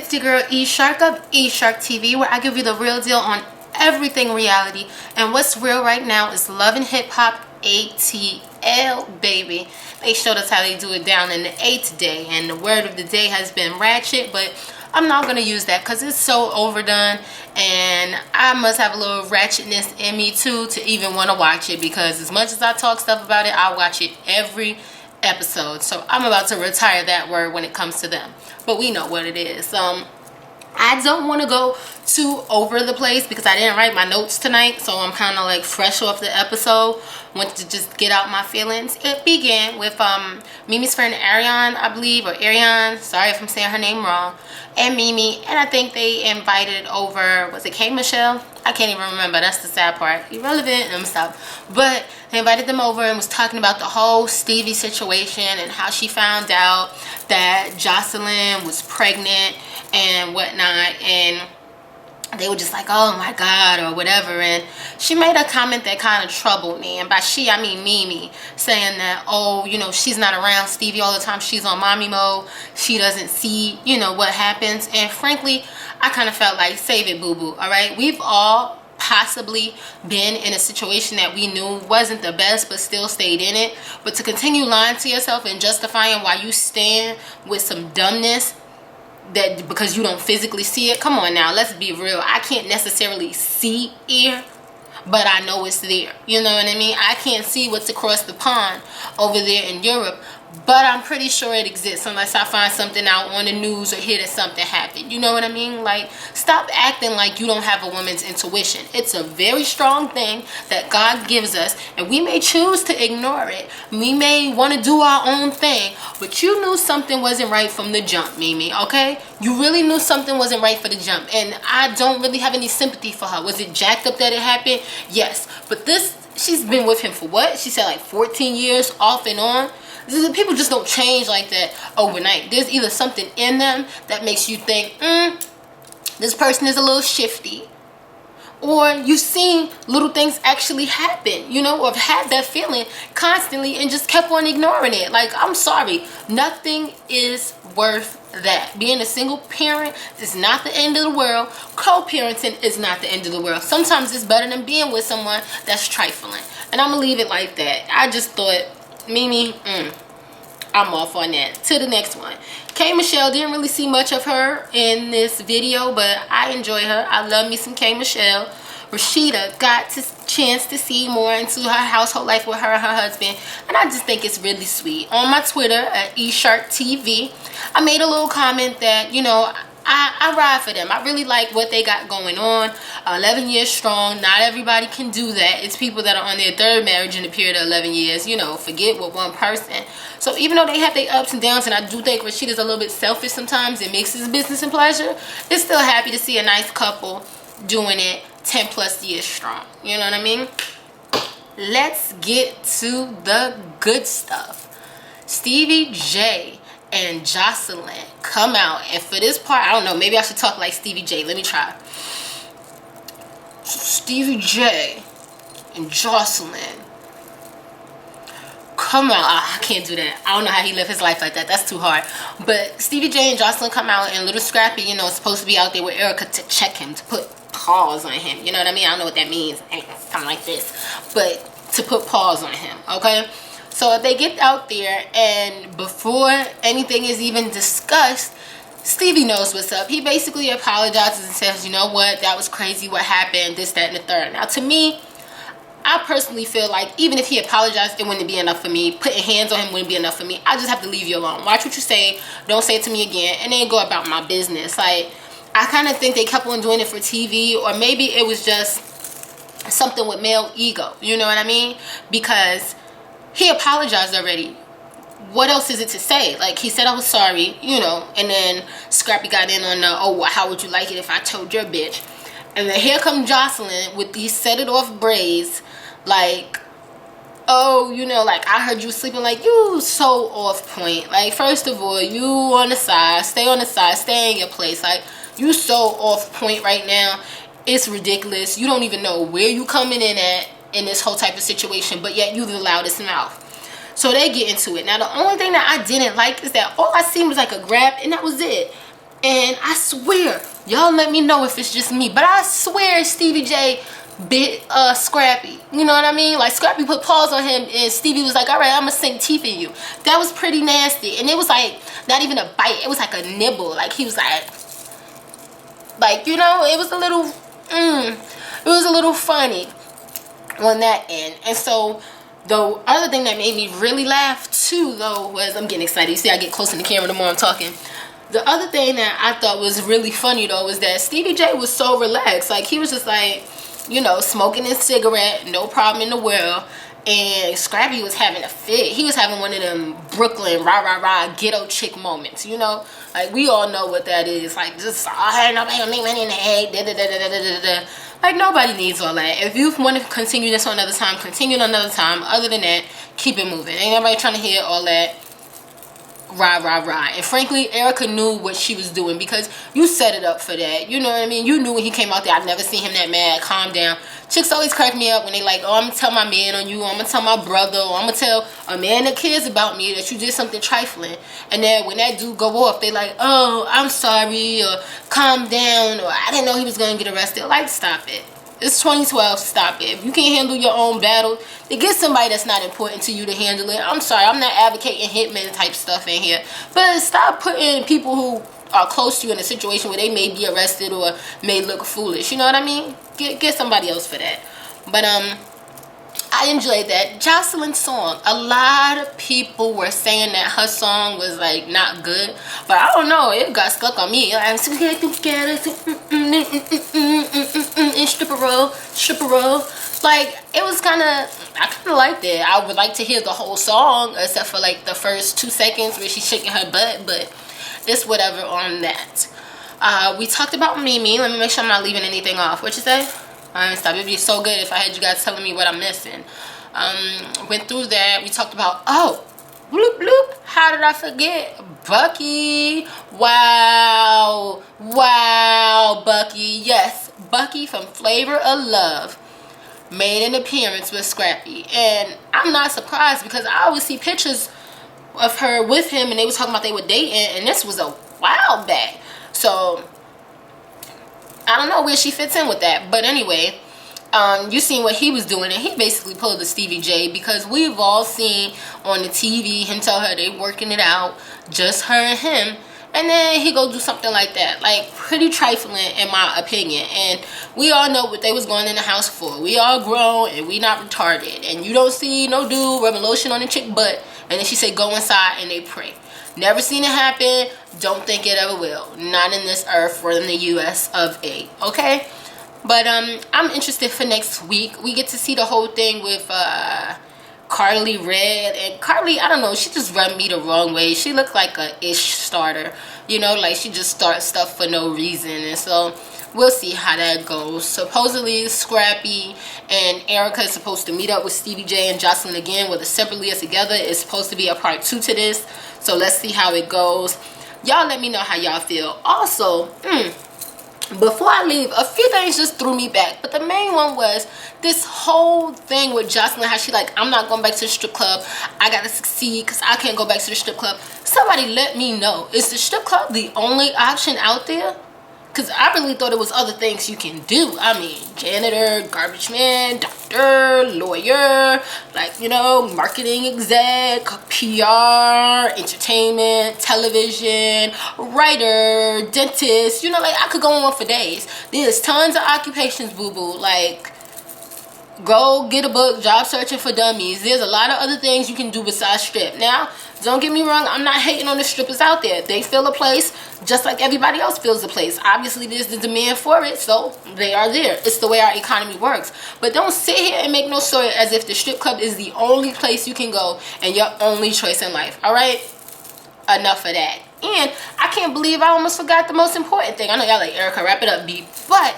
It's your girl E Shark of E Shark TV, where I give you the real deal on everything reality. And what's real right now is Love and Hip Hop ATL, baby. They showed us how they do it down in the 8th day, and the word of the day has been ratchet, but I'm not going to use that because it's so overdone, and I must have a little ratchetness in me too to even want to watch it, because as much as I talk stuff about it, I watch it every episode. So I'm about to retire that word when it comes to them, but we know what it is. I don't want to go too over the place because I didn't write my notes tonight, so I'm kind of like fresh off the episode. Want to just get out my feelings. It began with Mimi's friend Ariane, I believe, or Ariane, sorry if I'm saying her name wrong, and Mimi, and I think they invited over, was it K Michelle? I can't even remember, that's the sad part, irrelevant and stuff, but they invited them over and was talking about the whole Stevie situation and how she found out that Joseline was pregnant and whatnot, and they were just like, oh my god, or whatever. And she made a comment that kind of troubled me, and by she I mean Mimi, saying that, oh, you know, she's not around Stevie all the time, she's on mommy mode, she doesn't see, you know, what happens. And frankly, I kind of felt like, save it, boo boo. All right, we've all possibly been in a situation that we knew wasn't the best but still stayed in it. But to continue lying to yourself and justifying why you stand with some dumbness that because you don't physically see it, come on now, let's be real. I can't necessarily see ear, but I know it's there, you know what I mean? I can't see what's across the pond over there in Europe, but I'm pretty sure it exists unless I find something out on the news or hear that something happened. You know what I mean? Like, stop acting like you don't have a woman's intuition. It's a very strong thing that God gives us, and we may choose to ignore it. We may want to do our own thing, but you knew something wasn't right from the jump, Mimi, okay? You really knew something wasn't right for the jump, and I don't really have any sympathy for her. Was it jacked up that it happened? Yes, but this, she's been with him for what? She said like 14 years off and on. People just don't change like that overnight. There's either something in them that makes you think, this person is a little shifty, or you've seen little things actually happen, you know, or have had that feeling constantly and just kept on ignoring it. Like, I'm sorry, nothing is worth that. Being a single parent is not the end of the world. Co-parenting is not the end of the world. Sometimes it's better than being with someone that's trifling. And I'm gonna leave it like that. I just thought, Mimi, I'm off on that. To the next one. K Michelle, didn't really see much of her in this video, but I enjoy her. I love me some K Michelle. Rashida got the chance to see more into her household life with her and her husband, and I just think it's really sweet. On my Twitter at eSharkTV, I made a little comment that, you know, I ride for them. I really like what they got going on. 11 years strong. Not everybody can do that. It's people that are on their third marriage in a period of 11 years. You know, forget with one person. So even though they have their ups and downs, and I do think Rashida's a little bit selfish sometimes and mixes business and pleasure, it's still happy to see a nice couple doing it 10 plus years strong. You know what I mean? Let's get to the good stuff. Stevie J and Joseline come out, and for this part, I don't know, maybe I should talk like Stevie J. Let me try. Stevie J and Joseline come out. I can't do that. I don't know how he lived his life like that. That's too hard. But Stevie J and Joseline come out, and little Scrappy, you know, is supposed to be out there with Erica to check him, to put paws on him. You know what I mean? I don't know what that means. Something like this. But to put paws on him, okay? So they get out there, and before anything is even discussed, Stevie knows what's up. He basically apologizes and says, you know what, that was crazy what happened, this, that, and the third. Now, to me, I personally feel like even if he apologized, it wouldn't be enough for me. Putting hands on him wouldn't be enough for me. I just have to leave you alone. Watch what you say. Don't say it to me again, and then go about my business. Like, I kind of think they kept on doing it for TV, or maybe it was just something with male ego. You know what I mean? Because he apologized already. What else is it to say? Like, he said, I was sorry, you know, and then Scrappy got in on the, oh, well, how would you like it if I told your bitch? And then here come Joseline with these set it off braids, like, oh, you know, like, I heard you sleeping. Like, you so off point. Like, first of all, you on the side, stay on the side, stay in your place. Like, you so off point right now. It's ridiculous. You don't even know where you coming in at in this whole type of situation, but yet you the loudest mouth. So they get into it. Now, the only thing that I didn't like is that all I seen was like a grab, and that was it. And I swear, y'all let me know if it's just me, but I swear Stevie J bit Scrappy. You know what I mean? Like, Scrappy put paws on him and Stevie was like, all right, I'm gonna sink teeth in you. That was pretty nasty. And it was like not even a bite, it was like a nibble. Like, he was like, you know, it was a little it was a little funny on that end. And so the other thing that made me really laugh too, though, was, I'm getting excited. You see, I get close to the camera the more I'm talking. The other thing that I thought was really funny, though, was that Stevie J was so relaxed. Like, he was just like, you know, smoking his cigarette, no problem in the world. And Scrappy was having a fit. He was having one of them Brooklyn rah rah rah ghetto chick moments, you know. Like, we all know what that is. Like, just, oh, nobody gonna make money in the head. Da, da, da, da, da, da, da. Like, nobody needs all that. If you want to continue this on another time, continue on another time. Other than that, keep it moving. Ain't nobody trying to hear all that rah rah rah. And frankly, Erica knew what she was doing, because you set it up for that. You know what I mean? You knew when he came out there. I've never seen him that mad. Calm down. Chicks always crack me up when they like, oh, I'm gonna tell my man on you, or I'm gonna tell my brother, or I'm gonna tell a man that cares about me that you did something trifling. And then when that dude go off, they like, oh, I'm sorry, or calm down, or I didn't know he was gonna get arrested. Like, stop it. It's 2012. Stop it. If you can't handle your own battle, then get somebody that's not important to you to handle it. I'm sorry, I'm not advocating hitman type stuff in here, but stop putting people who are close to you in a situation where they may be arrested or may look foolish. You know what I mean? Get somebody else for that. But I enjoyed that. Joseline's song, a lot of people were saying that her song was like not good, but I don't know, it got stuck on me. I'm scared, and stripper roll. Like, it was kind of, I kind of liked it. I would like to hear the whole song, except for like the first 2 seconds where she's shaking her butt, but it's whatever on that. We talked about Mimi. Let me make sure I'm not leaving anything off. What you say? Stop. It'd be so good if I had you guys telling me what I'm missing. Went through that. We talked about, oh, bloop bloop. How did I forget? Bucky. Wow, Bucky. Yes, Bucky from Flavor of Love made an appearance with Scrappy, and I'm not surprised, because I always see pictures of her with him, and they were talking about they were dating, and this was a while back. So I don't know where she fits in with that. But anyway, you seen what he was doing, and he basically pulled the Stevie J, because we've all seen on the TV him tell her they working it out, just her and him, and then he go do something like that. Like, pretty trifling in my opinion. And we all know what they was going in the house for. We all grown and we not retarded, and you don't see no dude rubbing lotion on the chick butt and then she say go inside and they pray. Never seen it happen. Don't think it ever will. Not in this earth or in the US of A. Okay? But I'm interested for next week. We get to see the whole thing with Carly Red. And Carly, I don't know, she just rubbed me the wrong way. She looked like a ish starter. You know, like she just starts stuff for no reason. And so we'll see how that goes. Supposedly Scrappy and Erica is supposed to meet up with Stevie J and Joseline again, whether separately or together. It's supposed to be a part 2 to this. So let's see how it goes. Y'all let me know how y'all feel. Also, before I leave, a few things just threw me back. But the main one was this whole thing with Joseline, how she like, I'm not going back to the strip club. I got to succeed because I can't go back to the strip club. Somebody let me know. Is the strip club the only option out there? Because I really thought it was other things you can do. I mean, janitor, garbage man, doctor, lawyer, like, you know, marketing exec, PR, entertainment, television, writer, dentist. You know, like, I could go on for days. There's tons of occupations, boo-boo. Like, go get a book, Job Searching for Dummies. There's a lot of other things you can do besides strip. Now, don't get me wrong, I'm not hating on the strippers out there. They fill a place just like everybody else fills a place. Obviously, there's the demand for it, so they are there. It's the way our economy works. But don't sit here and make no story as if the strip club is the only place you can go and your only choice in life. All right? Enough of that. And I can't believe I almost forgot the most important thing. I know y'all like, Erica, wrap it up, B. But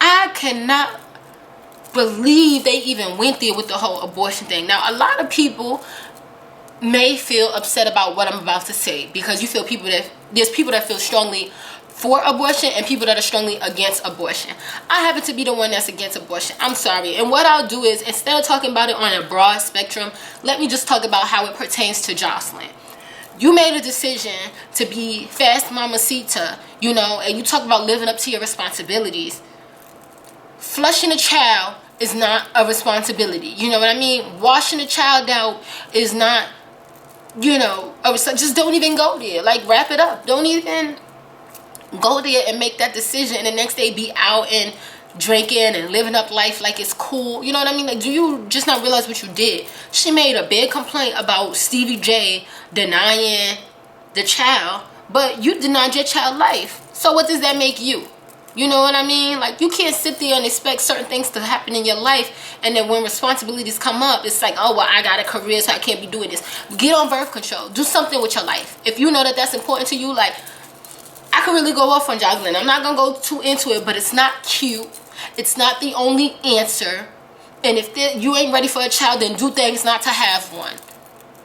I cannot believe they even went there with the whole abortion thing. Now, a lot of people may feel upset about what I'm about to say, because you feel there's people that feel strongly for abortion and people that are strongly against abortion. I happen to be the one that's against abortion. I'm sorry. And what I'll do is, instead of talking about it on a broad spectrum, let me just talk about how it pertains to Joseline. You made a decision to be fast mamacita, you know, and you talk about living up to your responsibilities. Flushing a child is not a responsibility. You know what I mean? Washing a child out is not, you know, just don't even go there. Like, wrap it up. Don't even go there and make that decision, and the next day be out and drinking and living up life like it's cool. You know what I mean? Like, do you just not realize what you did? She made a big complaint about Stevie J denying the child, but you denied your child life. So what does that make you? You know what I mean? Like, you can't sit there and expect certain things to happen in your life, and then when responsibilities come up, it's like, oh, well, I got a career, so I can't be doing this. Get on birth control. Do something with your life. If you know that that's important to you, like, I could really go off on Joseline. I'm not going to go too into it, but it's not cute. It's not the only answer. And if you ain't ready for a child, then do things not to have one.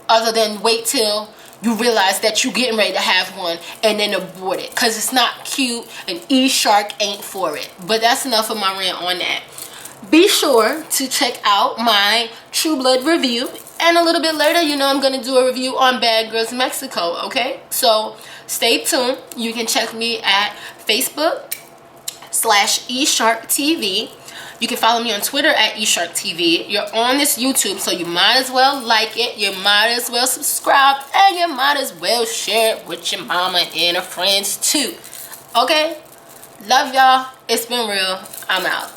Other than wait till you realize that you getting ready to have one and then abort it. Because it's not cute, and E-Shark ain't for it. But that's enough of my rant on that. Be sure to check out my True Blood review. And a little bit later, you know, I'm going to do a review on Bad Girls Mexico, okay? So stay tuned. You can check me at Facebook/eSharkTV. You can follow me on Twitter at eSharkTV. You're on this YouTube, so you might as well like it. You might as well subscribe. And you might as well share it with your mama and her friends too. Okay? Love y'all. It's been real. I'm out.